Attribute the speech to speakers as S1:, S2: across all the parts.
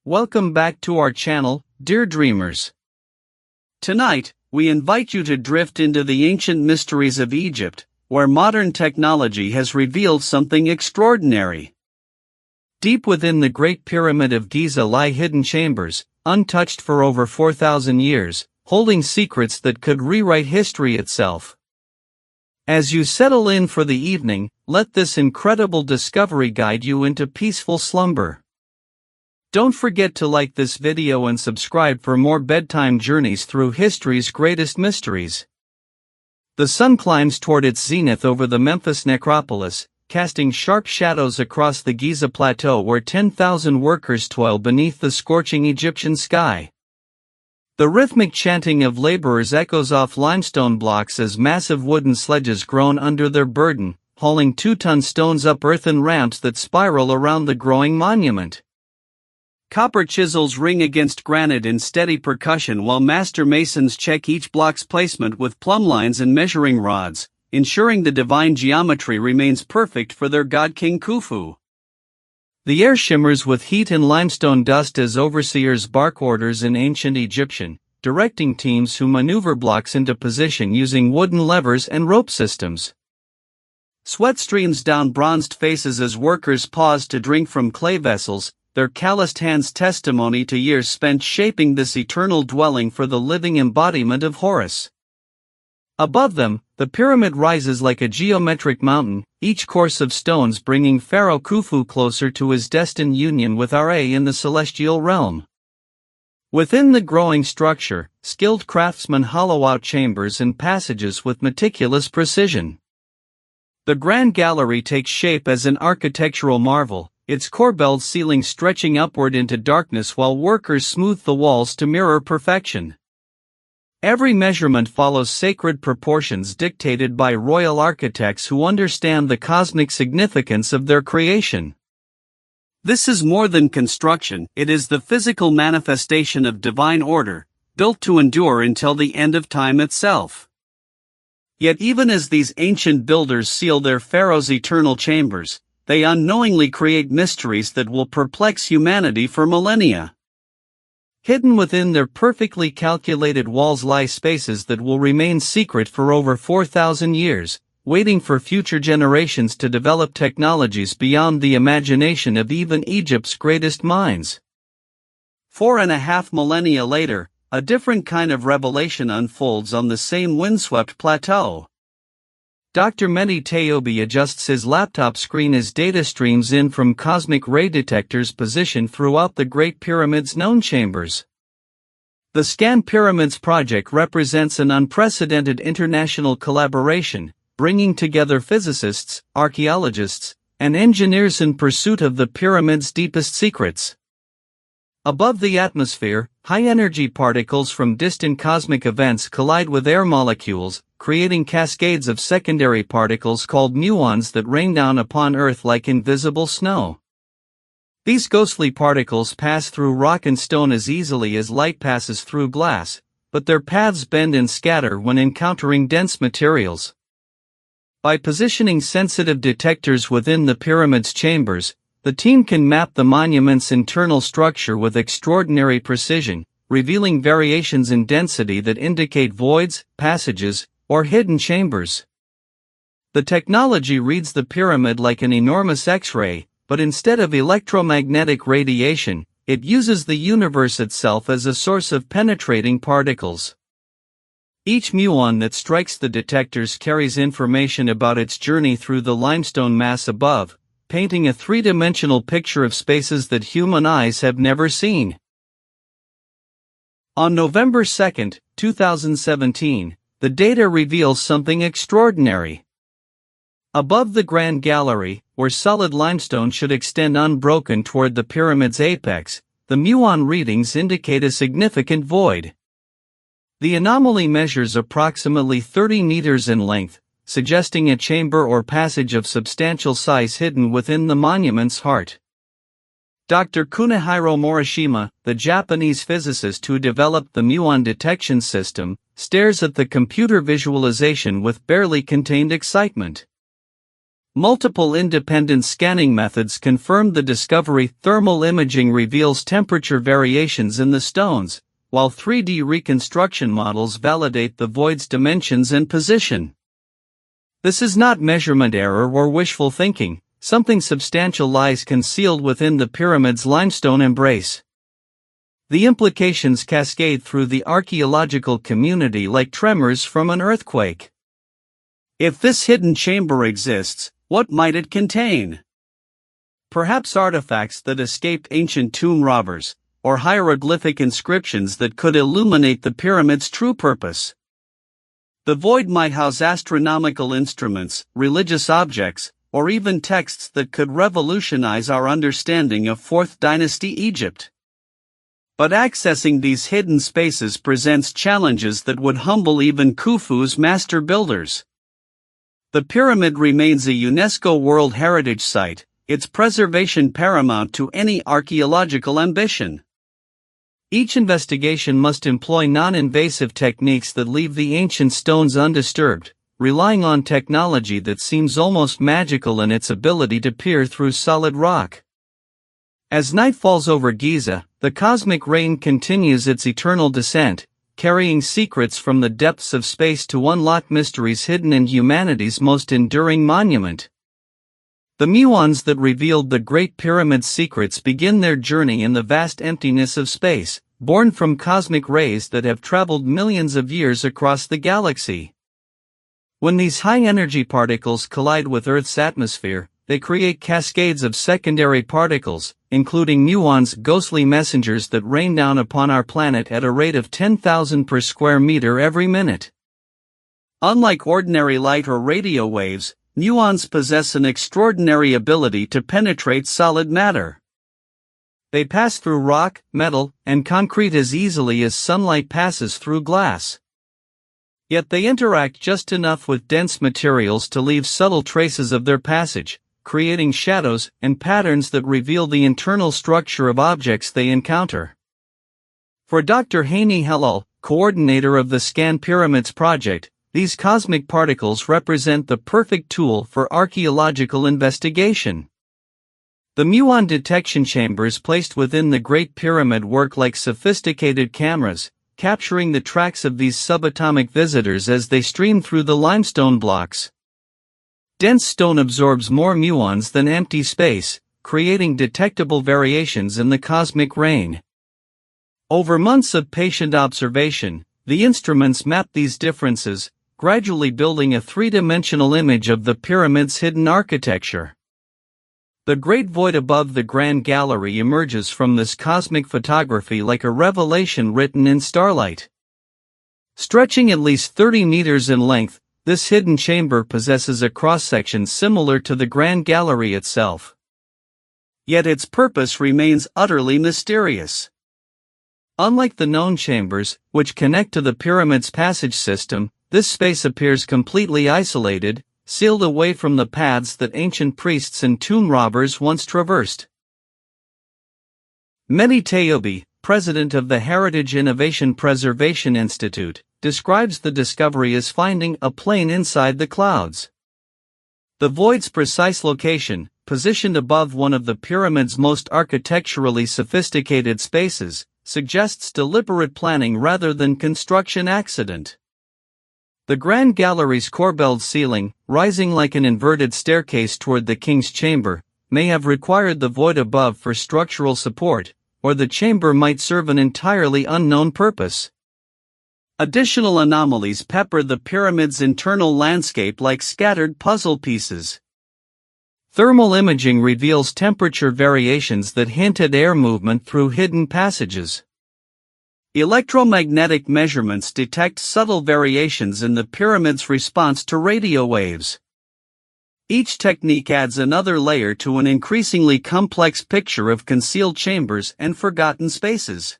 S1: Welcome back to our channel, dear dreamers. Tonight, we invite you to drift into the ancient mysteries of Egypt, where modern technology has revealed something extraordinary. Deep within the Great Pyramid of Giza lie hidden chambers, untouched for over 4,000 years, holding secrets that could rewrite history itself. As you settle in for the evening, let this incredible discovery guide you into peaceful slumber. Don't forget to like this video and subscribe for more bedtime journeys through history's greatest mysteries. The sun climbs toward its zenith over the Memphis necropolis, casting sharp shadows across the Giza plateau where 10,000 workers toil beneath the scorching Egyptian sky. The rhythmic chanting of laborers echoes off limestone blocks as massive wooden sledges groan under their burden, hauling 2-ton stones up earthen ramps that spiral around the growing monument. Copper chisels ring against granite in steady percussion while master masons check each block's placement with plumb lines and measuring rods, ensuring the divine geometry remains perfect for their god King Khufu. The air shimmers with heat and limestone dust as overseers bark orders in ancient Egyptian, directing teams who maneuver blocks into position using wooden levers and rope systems. Sweat streams down bronzed faces as workers pause to drink from clay vessels, their calloused hands testimony to years spent shaping this eternal dwelling for the living embodiment of Horus. Above them, the pyramid rises like a geometric mountain, each course of stones bringing Pharaoh Khufu closer to his destined union with Ra in the celestial realm. Within the growing structure, skilled craftsmen hollow out chambers and passages with meticulous precision. The Grand Gallery takes shape as an architectural marvel, its corbelled ceiling stretching upward into darkness while workers smooth the walls to mirror perfection. Every measurement follows sacred proportions dictated by royal architects who understand the cosmic significance of their creation. This is more than construction, it is the physical manifestation of divine order, built to endure until the end of time itself. Yet even as these ancient builders seal their pharaoh's eternal chambers, they unknowingly create mysteries that will perplex humanity for millennia. Hidden within their perfectly calculated walls lie spaces that will remain secret for over 4,000 years, waiting for future generations to develop technologies beyond the imagination of even Egypt's greatest minds. 4.5 millennia later, a different kind of revelation unfolds on the same windswept plateau. Dr. Mehdi Tayobi adjusts his laptop screen as data streams in from cosmic ray detectors positioned throughout the Great Pyramid's known chambers. The Scan Pyramids project represents an unprecedented international collaboration, bringing together physicists, archaeologists, and engineers in pursuit of the pyramid's deepest secrets. Above the atmosphere, high-energy particles from distant cosmic events collide with air molecules, creating cascades of secondary particles called muons that rain down upon Earth like invisible snow. These ghostly particles pass through rock and stone as easily as light passes through glass, but their paths bend and scatter when encountering dense materials. By positioning sensitive detectors within the pyramid's chambers, the team can map the monument's internal structure with extraordinary precision, revealing variations in density that indicate voids, passages, or hidden chambers. The technology reads the pyramid like an enormous X-ray, but instead of electromagnetic radiation, it uses the universe itself as a source of penetrating particles. Each muon that strikes the detectors carries information about its journey through the limestone mass above, painting a three-dimensional picture of spaces that human eyes have never seen. On November 2, 2017, the data reveals something extraordinary. Above the Grand Gallery, where solid limestone should extend unbroken toward the pyramid's apex, the muon readings indicate a significant void. The anomaly measures approximately 30 meters in length, suggesting a chamber or passage of substantial size hidden within the monument's heart. Dr. Kunihiro Morishima, the Japanese physicist who developed the muon detection system, stares at the computer visualization with barely contained excitement. Multiple independent scanning methods confirmed the discovery. Thermal imaging reveals temperature variations in the stones, while 3D reconstruction models validate the void's dimensions and position. This is not measurement error or wishful thinking. Something substantial lies concealed within the pyramid's limestone embrace. The implications cascade through the archaeological community like tremors from an earthquake. If this hidden chamber exists, what might it contain? Perhaps artifacts that escaped ancient tomb robbers, or hieroglyphic inscriptions that could illuminate the pyramid's true purpose. The void might house astronomical instruments, religious objects, or even texts that could revolutionize our understanding of 4th Dynasty Egypt. But accessing these hidden spaces presents challenges that would humble even Khufu's master builders. The pyramid remains a UNESCO World Heritage Site, its preservation paramount to any archaeological ambition. Each investigation must employ non-invasive techniques that leave the ancient stones undisturbed, relying on technology that seems almost magical in its ability to peer through solid rock. As night falls over Giza, the cosmic rain continues its eternal descent, carrying secrets from the depths of space to unlock mysteries hidden in humanity's most enduring monument. The muons that revealed the Great Pyramid's secrets begin their journey in the vast emptiness of space, born from cosmic rays that have traveled millions of years across the galaxy. When these high-energy particles collide with Earth's atmosphere, they create cascades of secondary particles, including muons, ghostly messengers that rain down upon our planet at a rate of 10,000 per square meter every minute. Unlike ordinary light or radio waves, muons possess an extraordinary ability to penetrate solid matter. They pass through rock, metal, and concrete as easily as sunlight passes through glass. Yet they interact just enough with dense materials to leave subtle traces of their passage, creating shadows and patterns that reveal the internal structure of objects they encounter. For Dr. Hani Helal, coordinator of the Scan Pyramids project, these cosmic particles represent the perfect tool for archaeological investigation. The muon detection chambers placed within the Great Pyramid work like sophisticated cameras, capturing the tracks of these subatomic visitors as they stream through the limestone blocks. Dense stone absorbs more muons than empty space, creating detectable variations in the cosmic rain. Over months of patient observation, the instruments map these differences, gradually building a three-dimensional image of the pyramid's hidden architecture. The great void above the Grand Gallery emerges from this cosmic photography like a revelation written in starlight. Stretching at least 30 meters in length, this hidden chamber possesses a cross-section similar to the Grand Gallery itself. Yet its purpose remains utterly mysterious. Unlike the known chambers, which connect to the pyramid's passage system, this space appears completely isolated, sealed away from the paths that ancient priests and tomb robbers once traversed. Mehdi Tayobi, president of the Heritage Innovation Preservation Institute, describes the discovery as finding a plane inside the clouds. The void's precise location, positioned above one of the pyramid's most architecturally sophisticated spaces, suggests deliberate planning rather than construction accident. The Grand Gallery's corbelled ceiling, rising like an inverted staircase toward the king's chamber, may have required the void above for structural support, or the chamber might serve an entirely unknown purpose. Additional anomalies pepper the pyramid's internal landscape like scattered puzzle pieces. Thermal imaging reveals temperature variations that hint at air movement through hidden passages. Electromagnetic measurements detect subtle variations in the pyramid's response to radio waves. Each technique adds another layer to an increasingly complex picture of concealed chambers and forgotten spaces.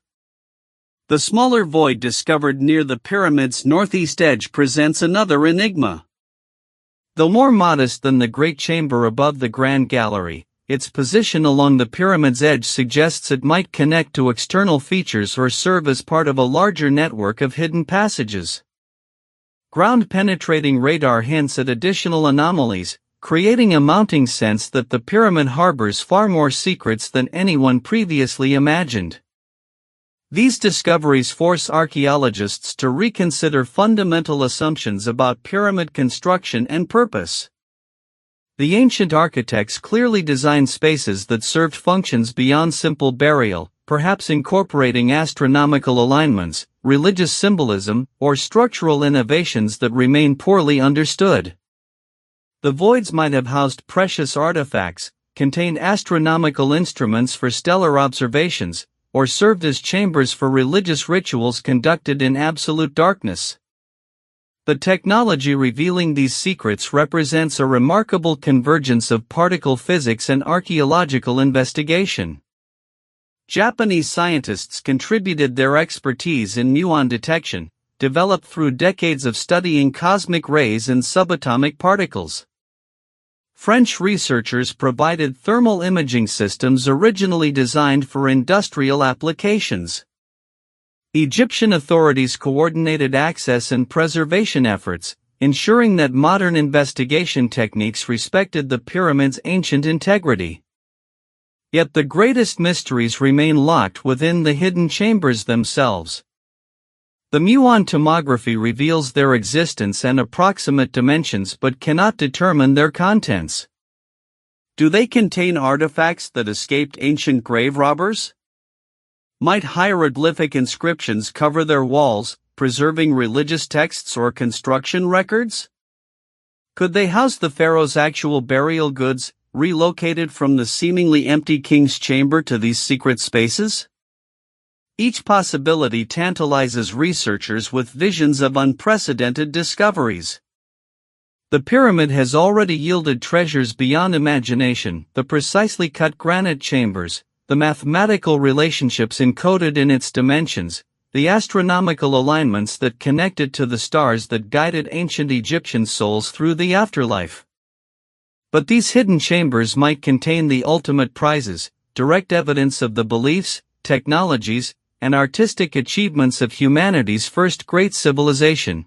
S1: The smaller void discovered near the pyramid's northeast edge presents another enigma. Though more modest than the Great Chamber above the Grand Gallery, its position along the pyramid's edge suggests it might connect to external features or serve as part of a larger network of hidden passages. Ground-penetrating radar hints at additional anomalies, creating a mounting sense that the pyramid harbors far more secrets than anyone previously imagined. These discoveries force archaeologists to reconsider fundamental assumptions about pyramid construction and purpose. The ancient architects clearly designed spaces that served functions beyond simple burial, perhaps incorporating astronomical alignments, religious symbolism, or structural innovations that remain poorly understood. The voids might have housed precious artifacts, contained astronomical instruments for stellar observations, or served as chambers for religious rituals conducted in absolute darkness. The technology revealing these secrets represents a remarkable convergence of particle physics and archaeological investigation. Japanese scientists contributed their expertise in muon detection, developed through decades of studying cosmic rays and subatomic particles. French researchers provided thermal imaging systems originally designed for industrial applications. Egyptian authorities coordinated access and preservation efforts, ensuring that modern investigation techniques respected the pyramid's ancient integrity. Yet the greatest mysteries remain locked within the hidden chambers themselves. The muon tomography reveals their existence and approximate dimensions but cannot determine their contents. Do they contain artifacts that escaped ancient grave robbers? Might hieroglyphic inscriptions cover their walls, preserving religious texts or construction records? Could they house the pharaoh's actual burial goods, relocated from the seemingly empty king's chamber to these secret spaces? Each possibility tantalizes researchers with visions of unprecedented discoveries. The pyramid has already yielded treasures beyond imagination: the precisely cut granite chambers, the mathematical relationships encoded in its dimensions, the astronomical alignments that connected to the stars that guided ancient Egyptian souls through the afterlife. But these hidden chambers might contain the ultimate prizes, direct evidence of the beliefs, technologies, and artistic achievements of humanity's first great civilization.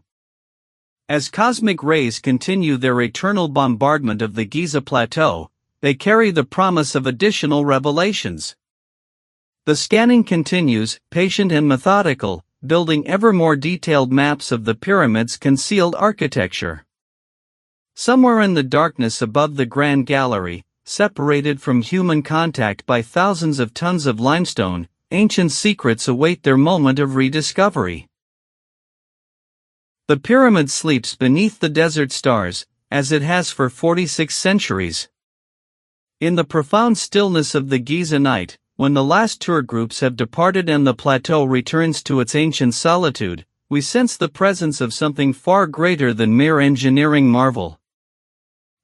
S1: As cosmic rays continue their eternal bombardment of the Giza plateau, they carry the promise of additional revelations. The scanning continues, patient and methodical, building ever more detailed maps of the pyramid's concealed architecture. Somewhere in the darkness above the Grand Gallery, separated from human contact by thousands of tons of limestone, ancient secrets await their moment of rediscovery. The pyramid sleeps beneath the desert stars, as it has for 46 centuries. In the profound stillness of the Giza night, when the last tour groups have departed and the plateau returns to its ancient solitude, we sense the presence of something far greater than mere engineering marvel.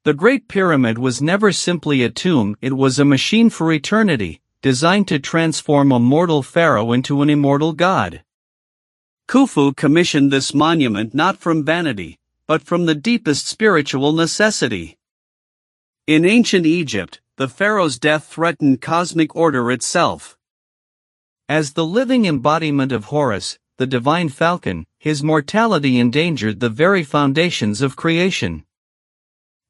S1: The Great Pyramid was never simply a tomb, it was a machine for eternity, designed to transform a mortal pharaoh into an immortal god. Khufu commissioned this monument not from vanity, but from the deepest spiritual necessity. In ancient Egypt, the pharaoh's death threatened cosmic order itself. As the living embodiment of Horus, the divine falcon, his mortality endangered the very foundations of creation.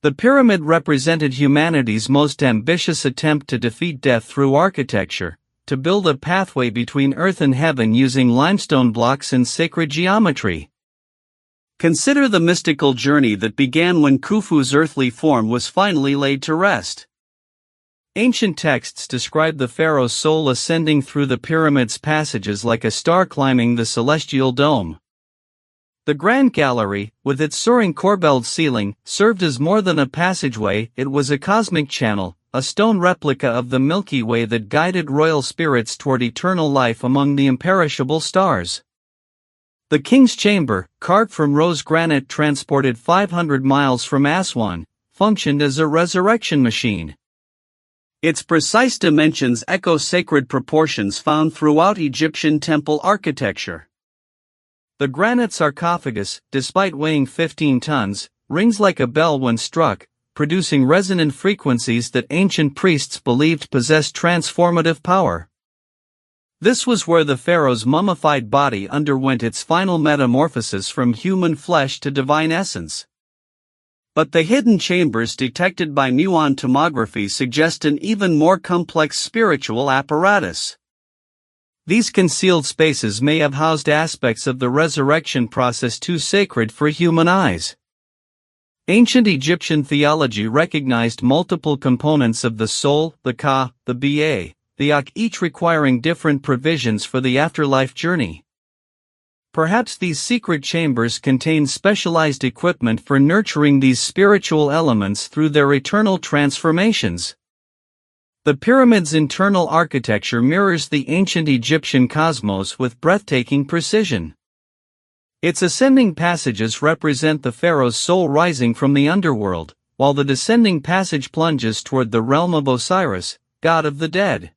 S1: The pyramid represented humanity's most ambitious attempt to defeat death through architecture, to build a pathway between earth and heaven using limestone blocks and sacred geometry. Consider the mystical journey that began when Khufu's earthly form was finally laid to rest. Ancient texts describe the pharaoh's soul ascending through the pyramid's passages like a star climbing the celestial dome. The Grand Gallery, with its soaring corbelled ceiling, served as more than a passageway, it was a cosmic channel, a stone replica of the Milky Way that guided royal spirits toward eternal life among the imperishable stars. The king's chamber, carved from rose granite transported 500 miles from Aswan, functioned as a resurrection machine. Its precise dimensions echo sacred proportions found throughout Egyptian temple architecture. The granite sarcophagus, despite weighing 15 tons, rings like a bell when struck, producing resonant frequencies that ancient priests believed possessed transformative power. This was where the pharaoh's mummified body underwent its final metamorphosis from human flesh to divine essence. But the hidden chambers detected by muon tomography suggest an even more complex spiritual apparatus. These concealed spaces may have housed aspects of the resurrection process too sacred for human eyes. Ancient Egyptian theology recognized multiple components of the soul, the Ka, the Ba, the Ak, each requiring different provisions for the afterlife journey. Perhaps these secret chambers contain specialized equipment for nurturing these spiritual elements through their eternal transformations. The pyramid's internal architecture mirrors the ancient Egyptian cosmos with breathtaking precision. Its ascending passages represent the pharaoh's soul rising from the underworld, while the descending passage plunges toward the realm of Osiris, god of the dead.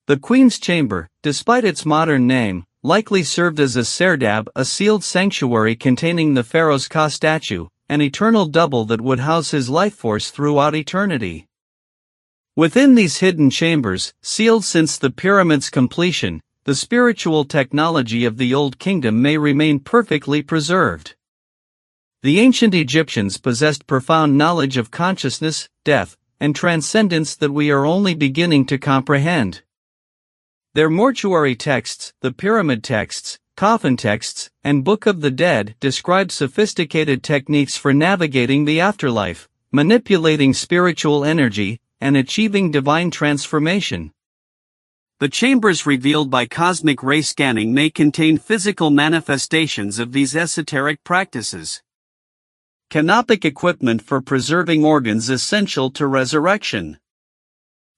S1: The Queen's Chamber, despite its modern name, likely served as a serdab, a sealed sanctuary containing the pharaoh's Ka statue, an eternal double that would house his life force throughout eternity. Within these hidden chambers, sealed since the pyramid's completion, the spiritual technology of the Old Kingdom may remain perfectly preserved. The ancient Egyptians possessed profound knowledge of consciousness, death, and transcendence that we are only beginning to comprehend. Their mortuary texts, the pyramid texts, coffin texts, and Book of the Dead describe sophisticated techniques for navigating the afterlife, manipulating spiritual energy, and achieving divine transformation. The chambers revealed by cosmic ray scanning may contain physical manifestations of these esoteric practices. Canopic equipment for preserving organs essential to resurrection.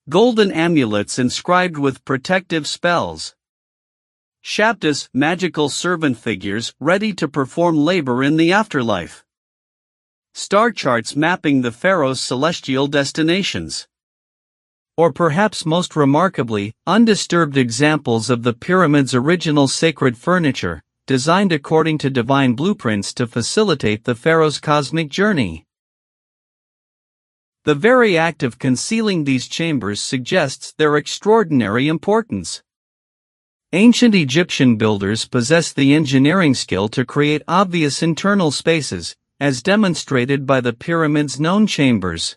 S1: Golden amulets inscribed with protective spells. Shabdas, magical servant figures ready to perform labor in the afterlife. Star charts mapping the pharaoh's celestial destinations. Or perhaps most remarkably, undisturbed examples of the pyramid's original sacred furniture, designed according to divine blueprints to facilitate the pharaoh's cosmic journey. The very act of concealing these chambers suggests their extraordinary importance. Ancient Egyptian builders possessed the engineering skill to create obvious internal spaces, as demonstrated by the pyramid's known chambers.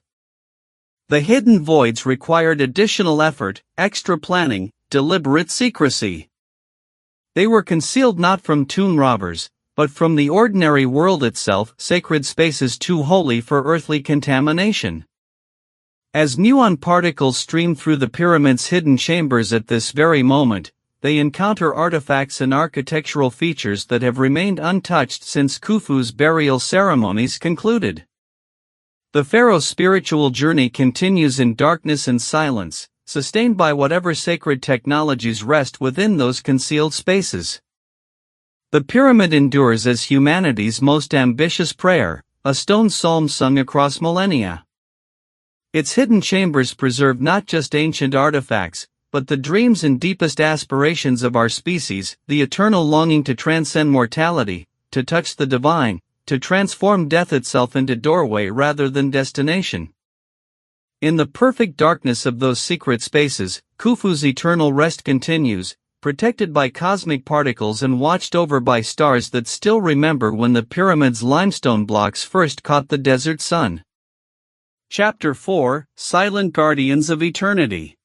S1: The hidden voids required additional effort, extra planning, deliberate secrecy. They were concealed not from tomb robbers, but from the ordinary world itself, sacred spaces too holy for earthly contamination. As muon particles stream through the pyramid's hidden chambers at this very moment, they encounter artifacts and architectural features that have remained untouched since Khufu's burial ceremonies concluded. The pharaoh's spiritual journey continues in darkness and silence, sustained by whatever sacred technologies rest within those concealed spaces. The pyramid endures as humanity's most ambitious prayer, a stone psalm sung across millennia. Its hidden chambers preserve not just ancient artifacts, but the dreams and deepest aspirations of our species, the eternal longing to transcend mortality, to touch the divine, to transform death itself into doorway rather than destination. In the perfect darkness of those secret spaces, Khufu's eternal rest continues, protected by cosmic particles and watched over by stars that still remember when the pyramid's limestone blocks first caught the desert sun. Chapter 4: Silent Guardians of Eternity.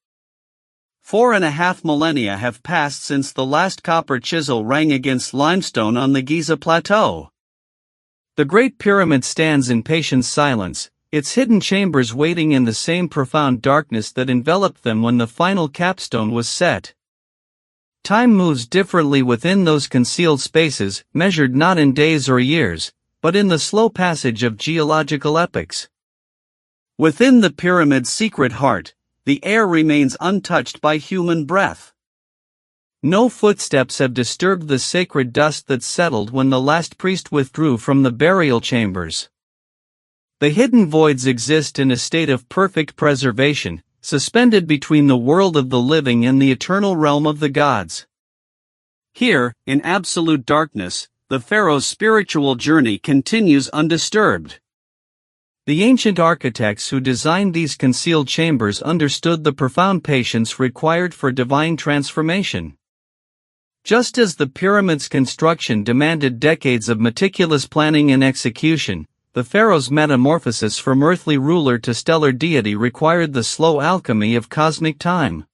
S1: 4.5 millennia have passed since the last copper chisel rang against limestone on the Giza plateau. The Great Pyramid stands in patient silence, its hidden chambers waiting in the same profound darkness that enveloped them when the final capstone was set. Time moves differently within those concealed spaces, measured not in days or years, but in the slow passage of geological epochs. Within the pyramid's secret heart, the air remains untouched by human breath. No footsteps have disturbed the sacred dust that settled when the last priest withdrew from the burial chambers. The hidden voids exist in a state of perfect preservation, suspended between the world of the living and the eternal realm of the gods. Here, in absolute darkness, the pharaoh's spiritual journey continues undisturbed. The ancient architects who designed these concealed chambers understood the profound patience required for divine transformation. Just as the pyramid's construction demanded decades of meticulous planning and execution, the pharaoh's metamorphosis from earthly ruler to stellar deity required the slow alchemy of cosmic time.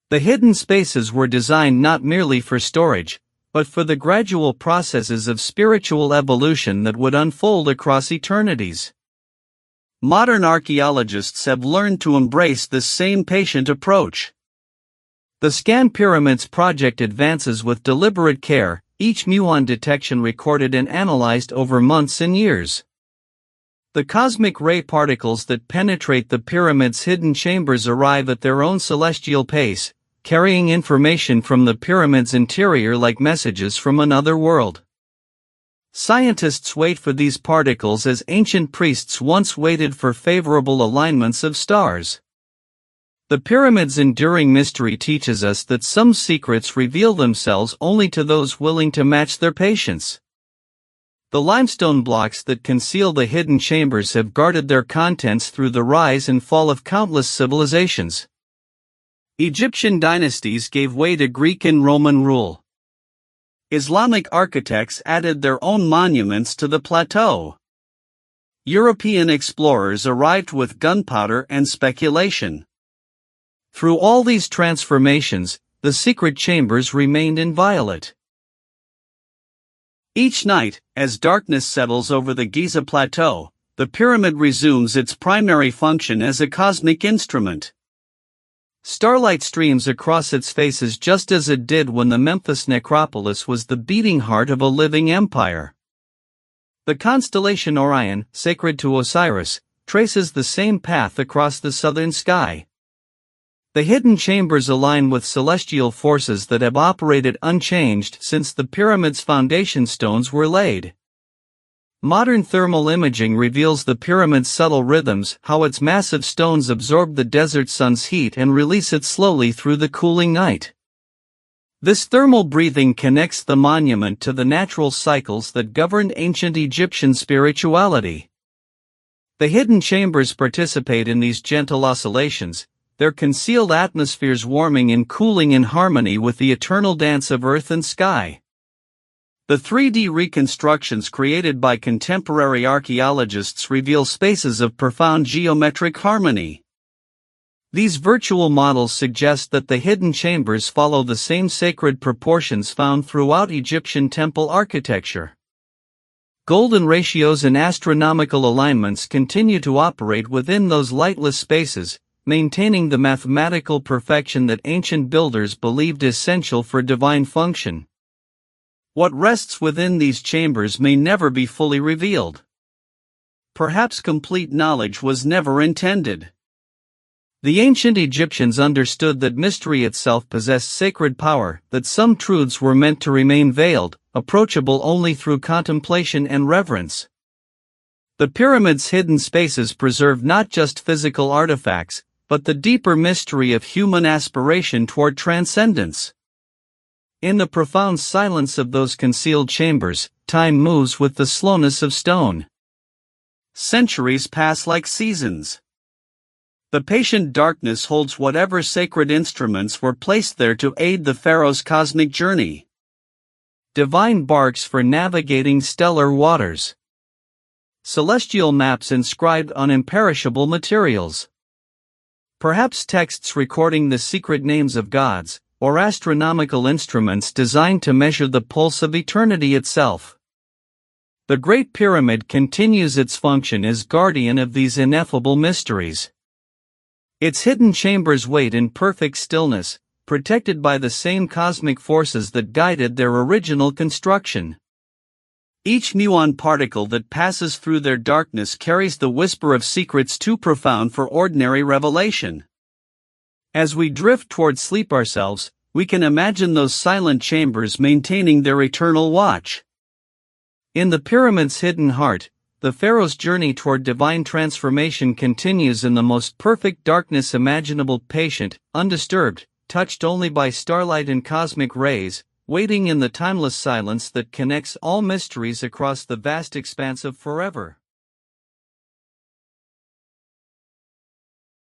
S1: The hidden spaces were designed not merely for storage, but for the gradual processes of spiritual evolution that would unfold across eternities. Modern archaeologists have learned to embrace this same patient approach. The Scan Pyramids project advances with deliberate care, each muon detection recorded and analyzed over months and years. The cosmic ray particles that penetrate the pyramid's hidden chambers arrive at their own celestial pace, carrying information from the pyramid's interior like messages from another world. Scientists wait for these particles as ancient priests once waited for favorable alignments of stars. The pyramid's enduring mystery teaches us that some secrets reveal themselves only to those willing to match their patience. The limestone blocks that conceal the hidden chambers have guarded their contents through the rise and fall of countless civilizations. Egyptian dynasties gave way to Greek and Roman rule. Islamic architects added their own monuments to the plateau. European explorers arrived with gunpowder and speculation. Through all these transformations, the secret chambers remained inviolate. Each night, as darkness settles over the Giza plateau, the pyramid resumes its primary function as a cosmic instrument. Starlight streams across its faces just as it did when the Memphis necropolis was the beating heart of a living empire. The constellation Orion, sacred to Osiris, traces the same path across the southern sky. The hidden chambers align with celestial forces that have operated unchanged since the pyramid's foundation stones were laid. Modern thermal imaging reveals the pyramid's subtle rhythms, how its massive stones absorb the desert sun's heat and release it slowly through the cooling night. This thermal breathing connects the monument to the natural cycles that governed ancient Egyptian spirituality. The hidden chambers participate in these gentle oscillations, their concealed atmospheres warming and cooling in harmony with the eternal dance of earth and sky. The 3D reconstructions created by contemporary archaeologists reveal spaces of profound geometric harmony. These virtual models suggest that the hidden chambers follow the same sacred proportions found throughout Egyptian temple architecture. Golden ratios and astronomical alignments continue to operate within those lightless spaces, maintaining the mathematical perfection that ancient builders believed essential for divine function. What rests within these chambers may never be fully revealed. Perhaps complete knowledge was never intended. The ancient Egyptians understood that mystery itself possessed sacred power, that some truths were meant to remain veiled, approachable only through contemplation and reverence. The pyramid's hidden spaces preserve not just physical artifacts, but the deeper mystery of human aspiration toward transcendence. In the profound silence of those concealed chambers, time moves with the slowness of stone. Centuries pass like seasons. The patient darkness holds whatever sacred instruments were placed there to aid the pharaoh's cosmic journey. Divine barks for navigating stellar waters. Celestial maps inscribed on imperishable materials. Perhaps texts recording the secret names of gods, or astronomical instruments designed to measure the pulse of eternity itself. The Great Pyramid continues its function as guardian of these ineffable mysteries. Its hidden chambers wait in perfect stillness, protected by the same cosmic forces that guided their original construction. Each muon particle that passes through their darkness carries the whisper of secrets too profound for ordinary revelation. As we drift toward sleep ourselves, we can imagine those silent chambers maintaining their eternal watch. In the pyramid's hidden heart, the pharaoh's journey toward divine transformation continues in the most perfect darkness imaginable, patient, undisturbed, touched only by starlight and cosmic rays, waiting in the timeless silence that connects all mysteries across the vast expanse of forever.